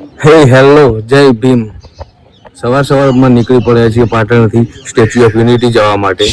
હે હેલો જય ભીમ. સવારમાં નીકળી પડ્યા છીએ પાટણથી સ્ટેચ્યુ ઓફ યુનિટી જવા માટે.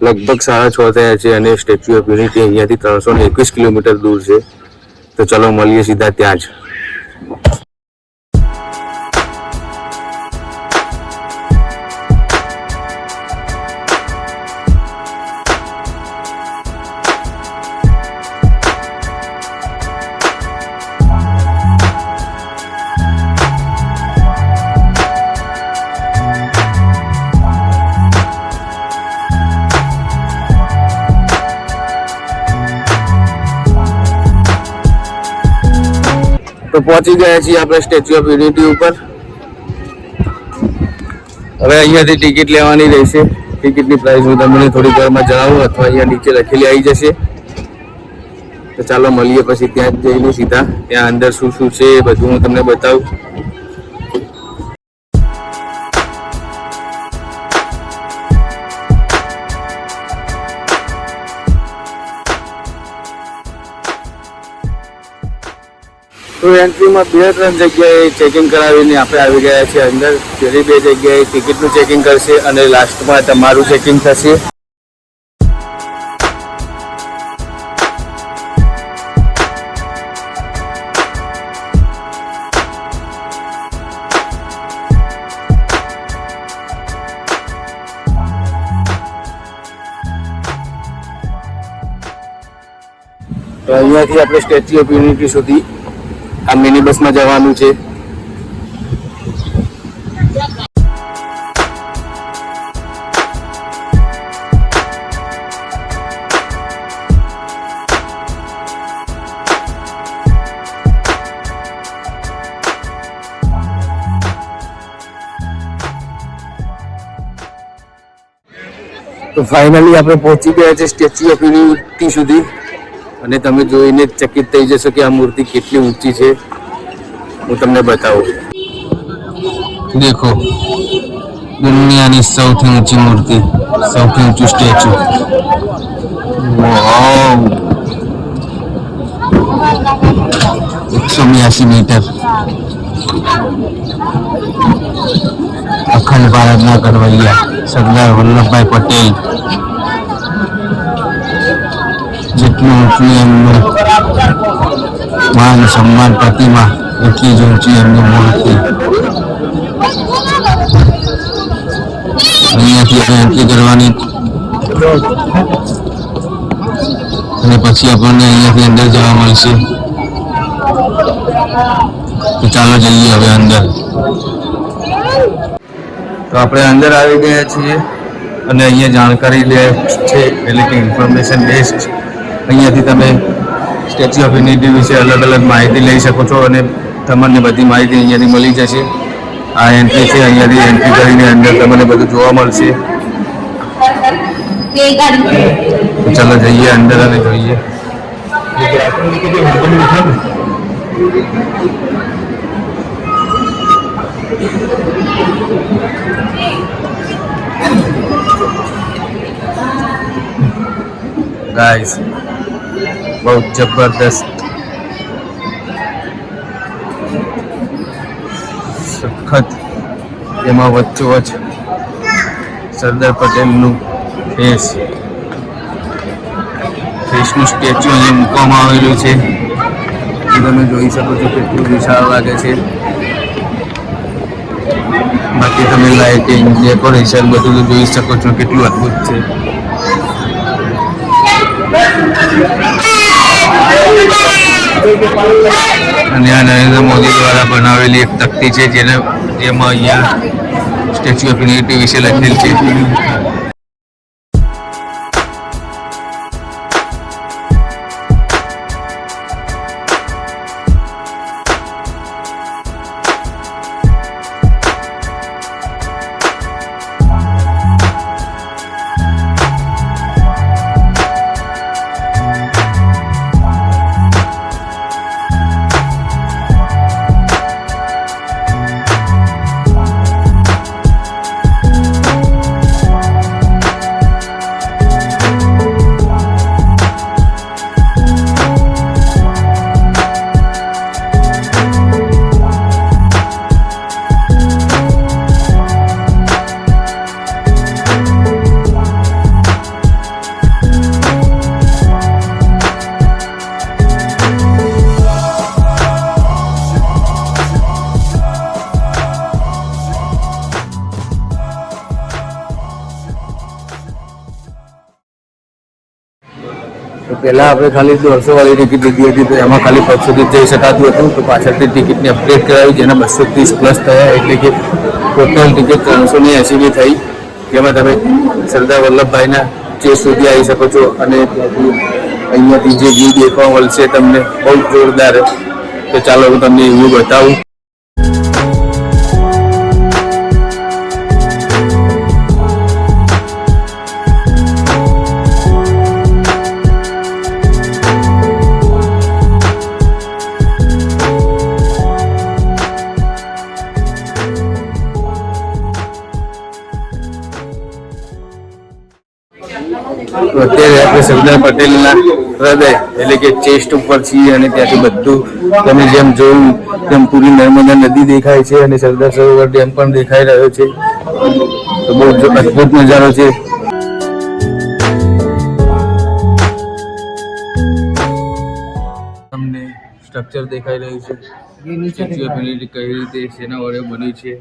લગભગ 6:30 થયા છે અને સ્ટેચ્યુ ઓફ યુનિટી અહીંયાથી 321 કિલોમીટર દૂર છે. તો ચલો મળીએ સીધા ત્યાં જ. તો પહોંચી ગયા છીએ આપણે સ્ટેચ્યુ ઓફ યુનિટી ઉપર. હવે અહીંયાથી ટિકિટ લેવાની રહેશે. ટિકિટની પ્રાઇસ હું તમને થોડી વારમાં જણાવું અથવા અહીંયા નીચે લખેલી આવી જશે. તો ચાલો મળીએ પછી ત્યાં જ જઈને સીધા ત્યાં અંદર શું શું છે એ બધું હું તમને બતાવું. તો એન્ટ્રીમાં 2-3 જગ્યાએ ચેકિંગ કરાવીને આપણે આવી ગયા છીએ અંદર. પેલી 2 જગ્યાએ ટિકિટનું ચેકિંગ કરશે અને લાસ્ટમાં તમારું ચેકિંગ થશે. તો અહીંયાથી આપણે સ્ટેચ્યુ ઓફ યુનિટી સુધી આ મિની બસમાં જવાનું છે. તો ફાઇનલી આપણે પહોંચી ગયા છે સ્ટેચ્યુ ઓફ યુનિટી સુધી અને તમે જોઈને ચકિત થઈ જશો કે આ મૂર્તિ કેટલી ઊંચી છે. હું તમને બતાવું. દેખો, દુનિયાની સૌથી ઊંચી મૂર્તિ, સૌથી ઊંચું સ્ટેચ્યુ. વાવ, 182 મીટર. અખંડ ભારતના ઘડવૈયા સરદાર વલ્લભભાઈ પટેલ જેટલું ઊંચું એમનું માન સન્માન પ્રતિમા એટલી જ ઊંચી એમની મૂર્તિ. અહીંયાથી આપણે એન્ટ્રી કરવાની અને પછી આપણને અહીંયાથી અંદર જવા મળશે. તો ચાલો જઈએ હવે અંદર. તો આપણે અંદર આવી ગયા છીએ અને અહીંયા જાણકારી લે છે એટલે કે ઇન્ફોર્મેશન બેસ્ડ. અહીંયાથી તમે સ્ટેચ્યુ ઓફ યુનિટી વિશે અલગ અલગ માહિતી લઈ શકો છો અને તમને બધી માહિતી અહીંયાથી મળી જશે. આ એન્ટ્રી છે, અહીંયાથી એન્ટ્રી કરીને અંદર તમને બધું જોવા મળશે. તો ચાલો જઈએ અંદર અને જોઈએ. ગાઈસ, બહુ જબરદસ્ત સખત. એમાં વચ્ચોવચ્ચ સરદાર પટેલનું ફેસનું સ્ટેચ્યુ અહીંયા મૂકવામાં આવેલું છે. તમે જોઈ શકો છો કેટલું વિશાળ લાગે છે. બાકી તમે લાઇટિંગ, ડેકોરેશન બધું તો જોઈ શકો છો કેટલું અદ્ભુત છે. અને આ નરેન્દ્ર મોદી દ્વારા બનાવેલી એક તકતી છે જેમાં અહીંયા સ્ટેચ્યુ ઓફ યુનિટી વિશે લખેલ છે. પહેલાં આપણે ખાલી 150 વાળી ટિકિટ લીધી હતી, તો એમાં ખાલી પગ સુધી જઈ શકાતું હતું. તો પાછળથી ટિકિટને અપગ્રેડ કરાવી, જેના 230 પ્લસ થયા, એટલે કે ટોટલ ટિકિટ 380 થઈ, જેમાં તમે સરદાર વલ્લભભાઈના ચેસ સુધી આવી શકો છો. અને અહીંયાથી જે વ્યૂ દેખવા મળશે તમને બહુ જોરદાર. તો ચાલો હું તમને એ વ્યૂ બતાવું. તો અત્યારે આપણે સરદાર પટેલના હૃદય એટલે કે ચેસ્ટ ઉપર છીએ, અને ત્યાંથી બધું તમે જેમ જોયું તેમ પૂરી નર્મદા નદી દેખાય છે, અને સરદાર સરોવર ડેમ પણ દેખાઈ રહ્યો છે. તો બહુ અદભુત નજારો છે. તમને સ્ટ્રક્ચર દેખાઈ રહ્યું છે, સ્ટેચ્યુ ઓફ યુનિટી કઈ રીતે શેના વડે બન્યું છે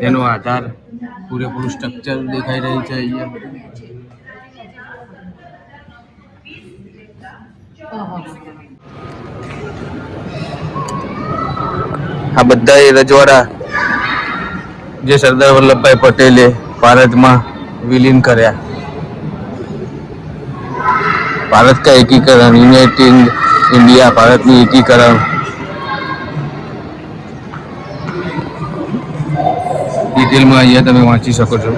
તેનો આધાર, પૂરેપૂરું સ્ટ્રક્ચર દેખાઈ રહ્યું છે અહીંયા. આ બધા એ રજવાડા જે સરદાર વલ્લભભાઈ પટેલે ભારતમાં વિલીન કર્યા. ભારત કા एकीकरण, યુનાઇટેડ ઇન્ડિયા, ભારતનું एकीकरण. ડિટેલમાં અહીંયા તમે વાંચી શકો છો.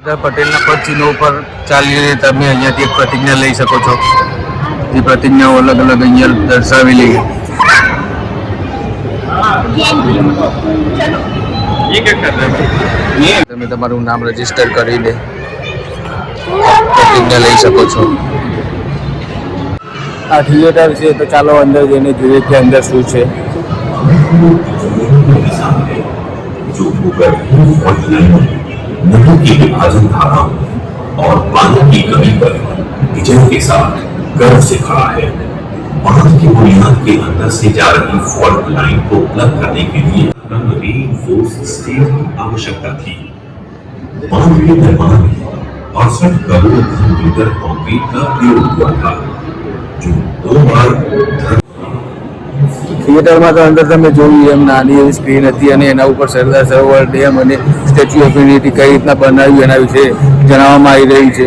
સરદાર પટેલના પદચિહ્નો ઉપર ચાલીને તમે અહીંયાથી એક પ્રતિજ્ઞા લઈ શકો છો. જે પ્રતિજ્ઞાઓ અલગ અલગ અહીંયા દર્શાવેલી. તમે તમારું નામ રજીસ્ટર કરીને પ્રતિજ્ઞા લઈ શકો છો. આ થિયેટર છે, તો ચાલો અંદર જઈને જોઈએ કે અંદર શું છે. नदी की विभाजन धाराओं और बांध की कमी पर विजय के साथ गर्व से खड़ा है। बांध की बुनियाद के अंदर से जा रही फॉल्ट लाइन को प्लग करने के लिए रीइंफोर्स स्टील की आवश्यकता थी। बांध के निर्माण में 68 करोड़ घन मीटर कंक्रीट का प्रयोग हुआ था, जो 2 बार થિયેટરમાં તો અંદર તમે જોયું એમ નાની એવી સ્ક્રીન હતી, અને એના ઉપર સરદાર સરોવર ડેમ અને સ્ટેચ્યુ ઓફ યુનિટી કઈ રીતના બનાવ્યું એના વિશે જણાવવામાં આવી રહ્યું છે.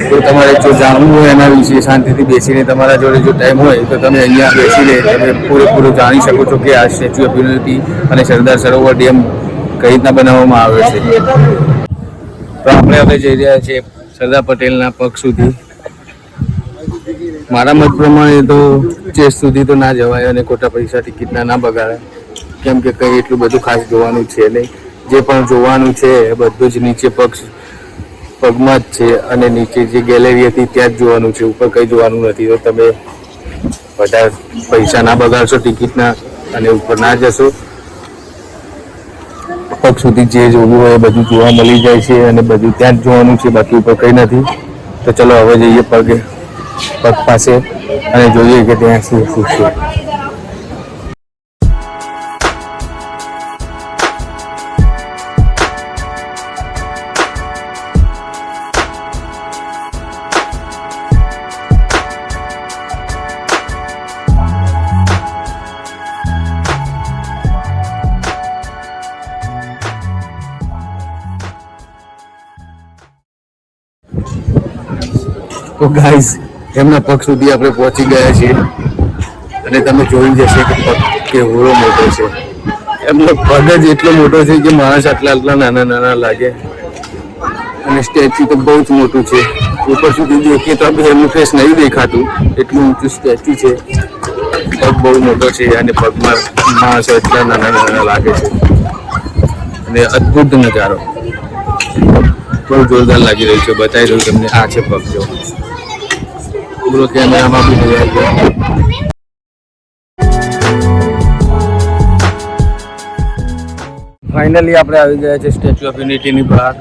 તો તમારે જો જાણવું હોય એના વિશે શાંતિથી બેસીને, તમારા જોડે જો ટાઈમ હોય તો તમે અહીંયા બેસીને તમે પૂરેપૂરું જાણી શકો છો કે આ સ્ટેચ્યુ ઓફ યુનિટી અને સરદાર સરોવર ડેમ કઈ રીતના બનાવવામાં આવ્યો છે. તો આપણે હવે જઈ રહ્યા છીએ સરદાર પટેલના પગ સુધી. મારા મત પ્રમાણે તો ચેસ સુધી તો ના જવાય, અને ખોટા પૈસા ટિકિટના ના બગાડાય, કેમ કે કંઈ એટલું બધું ખાસ જોવાનું છે નહીં. જે પણ જોવાનું છે એ બધું જ નીચે પગમાં જ છે, અને નીચે જે ગેલેરી હતી ત્યાં જ જોવાનું છે, ઉપર કંઈ જોવાનું નથી. તો તમે બધા પૈસા ના બગાડશો ટિકિટના અને ઉપર ના જશો. પગ સુધી જે જોવું હોય એ બધું જોવા મળી જાય છે, અને બધું ત્યાં જ જોવાનું છે, બાકી ઉપર કંઈ નથી. તો ચલો હવે જઈએ પગ પાસે અને જોઈએ કે ત્યાં શું શું છે. તો ગાઈઝ, એમના પગ સુધી આપણે પહોંચી ગયા છીએ, અને તમે જોઈ જશે કે પગ કેવડો મોટો છે. એમનો પગ જ એટલો મોટો છે કે માણસ આટલા નાના નાના લાગે, અને સ્ટેચ્યુ તો બહુ જ મોટું છે. ઉપર સુધી દેખીએ તો આપણે એમનું ફેસ નહીં દેખાતું, એટલું ઊંચું સ્ટેચ્યુ છે. પગ બહુ મોટો છે, અને પગમાં માણસો એટલા નાના નાના લાગે છે, અને અદ્ભુત નજારો બહુ જોરદાર લાગી રહ્યું છે. બતાવી દઉં તમને, આ છે પગ. જો પૂરો કેમેરામાં બી જોયા છે. ફાઇનલી આપણે આવી ગયા છે સ્ટેચ્યુ ઓફ યુનિટીની બહાર.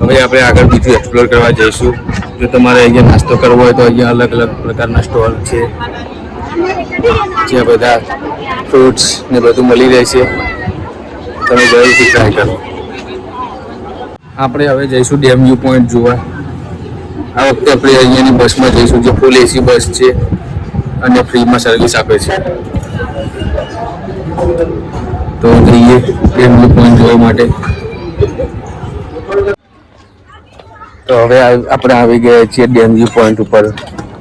હવે આપણે આગળ બીજું એક્સપ્લોર કરવા જઈશું. જો તમારે અહીંયા નાસ્તો કરવો હોય તો અહીંયા અલગ અલગ પ્રકારના સ્ટોલ છે, જ્યાં બધા ફ્રૂટ્સ ને બધું મળી રહેશે. તમે જરૂરથી ટ્રાય કરો. આપણે હવે જઈશું ડેમ વ્યૂ પોઈન્ટ જોવા. આ વખતે આપણે અહીંયાની બસમાં જઈશું, જે ફૂલ એસી બસ છે અને ફ્રીમાં સર્વિસ આપે છે. તો જઈએ ડેમ વ્યૂ પોઈન્ટ જોવા માટે. તો હવે આપણે આવી ગયા છીએ ડેમ વ્યૂ પોઈન્ટ ઉપર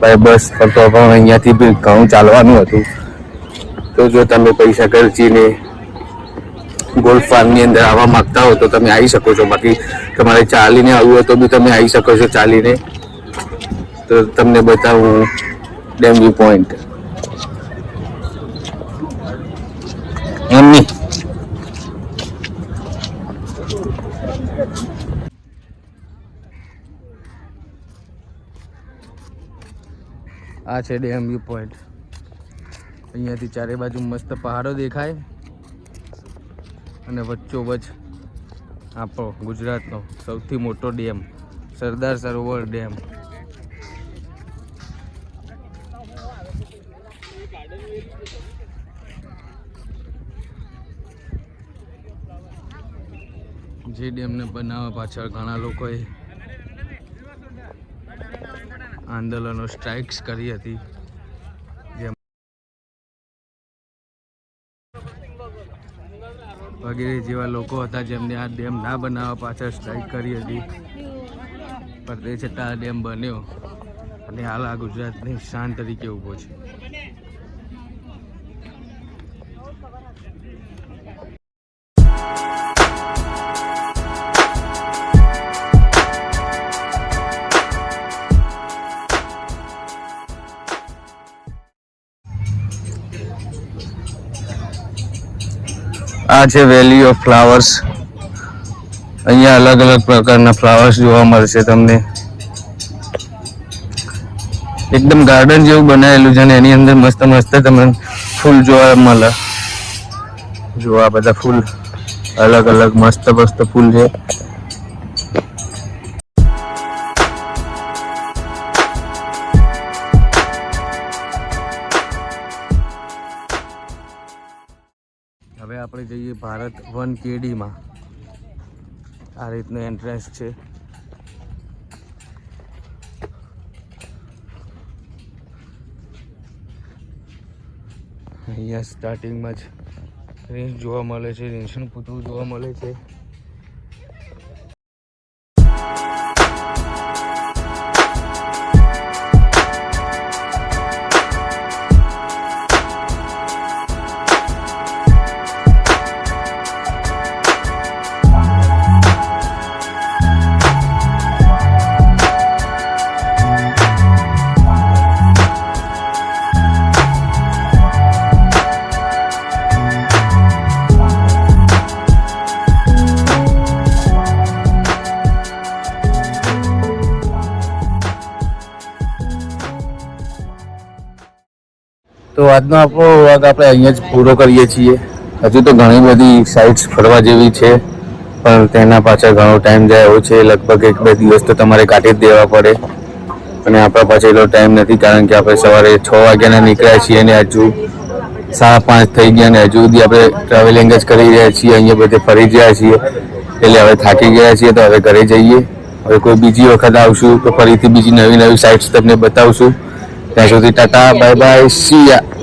બાય બસ પર. તો પણ અહીંયાથી બી ઘણું ચાલવાનું હતું. તો જો તમે પૈસા ખર્ચીને ગોલ્ડ ફાર્મની અંદર આવવા માંગતા હો તો તમે આવી શકો છો. બાકી તમારે ચાલીને આવવું હોય તો બી તમે આવી શકો છો ચાલીને. તો તમને બતાવું ડેમ વ્યૂ પોઈન્ટ. એમની આ છે ડેમ વ્યૂ પોઈન્ટ. અહીંયાથી ચારે બાજુ મસ્ત પહાડો દેખાય અને વચ્ચોવચ આપણો ગુજરાતનો સૌથી મોટો ડેમ સરદાર સરોવર ડેમ. જે ડેમને બનાવવા પાછળ ઘણા લોકોએ આંદોલનો સ્ટ્રાઇક્સ કરી હતી. વગેરે જેવા લોકો હતા જેમને આ ડેમ ના બનાવવા પાછળ સ્ટ્રાઇક કરી હતી, પણ તે છતાં આ ડેમ બન્યો અને હાલ આ ગુજરાતની શાન તરીકે ઊભો છે. આ છે વેલી ઓફ ફ્લાવર્સ. અહીંયા અલગ અલગ પ્રકારના ફ્લાવર્સ જોવા મળશે તમને. એકદમ ગાર્ડન જેવું બનાવેલું છે અને એની અંદર મસ્ત મસ્ત તમને ફૂલ જોવા મળે. જો આ બધા ફૂલ અલગ અલગ મસ્ત મસ્ત ફૂલ છે. હવે આપણે જઈએ ભારત 1KD માં. આ રીતનું એન્ટ્રન્સ છે. અહીંયા સ્ટાર્ટિંગમાં જ રેન્જ જોવા મળે છે, રેન્જનું પૂતળું જોવા મળે છે. તો આજનો આપણો વ્લોગ આપણે અહીંયા જ પૂરો કરીએ છીએ. હજુ તો ઘણી બધી સાઇટ્સ ફરવા જેવી છે, પણ તેના પાછળ ઘણો ટાઈમ જાય એવો છે. લગભગ 1-2 દિવસ તો તમારે કાઢી જ દેવા પડે અને આપણા પાસે એટલો ટાઈમ નથી, કારણ કે આપણે સવારે 6 વાગ્યાના નીકળ્યા છીએ અને હજુ 5:30 થઈ ગયા અને હજુ સુધી આપણે ટ્રાવેલિંગ જ કરી રહ્યા છીએ. અહીંયા બધે ફરી રહ્યા છીએ એટલે હવે થાકી ગયા છીએ. તો હવે ઘરે જઈએ. હવે કોઈ બીજી વખત આવશું તો ફરીથી બીજી નવી નવી સાઇટ્સ તમને બતાવશું. ત્યાં સુધી ટાટા, બાય બાય, સી યા.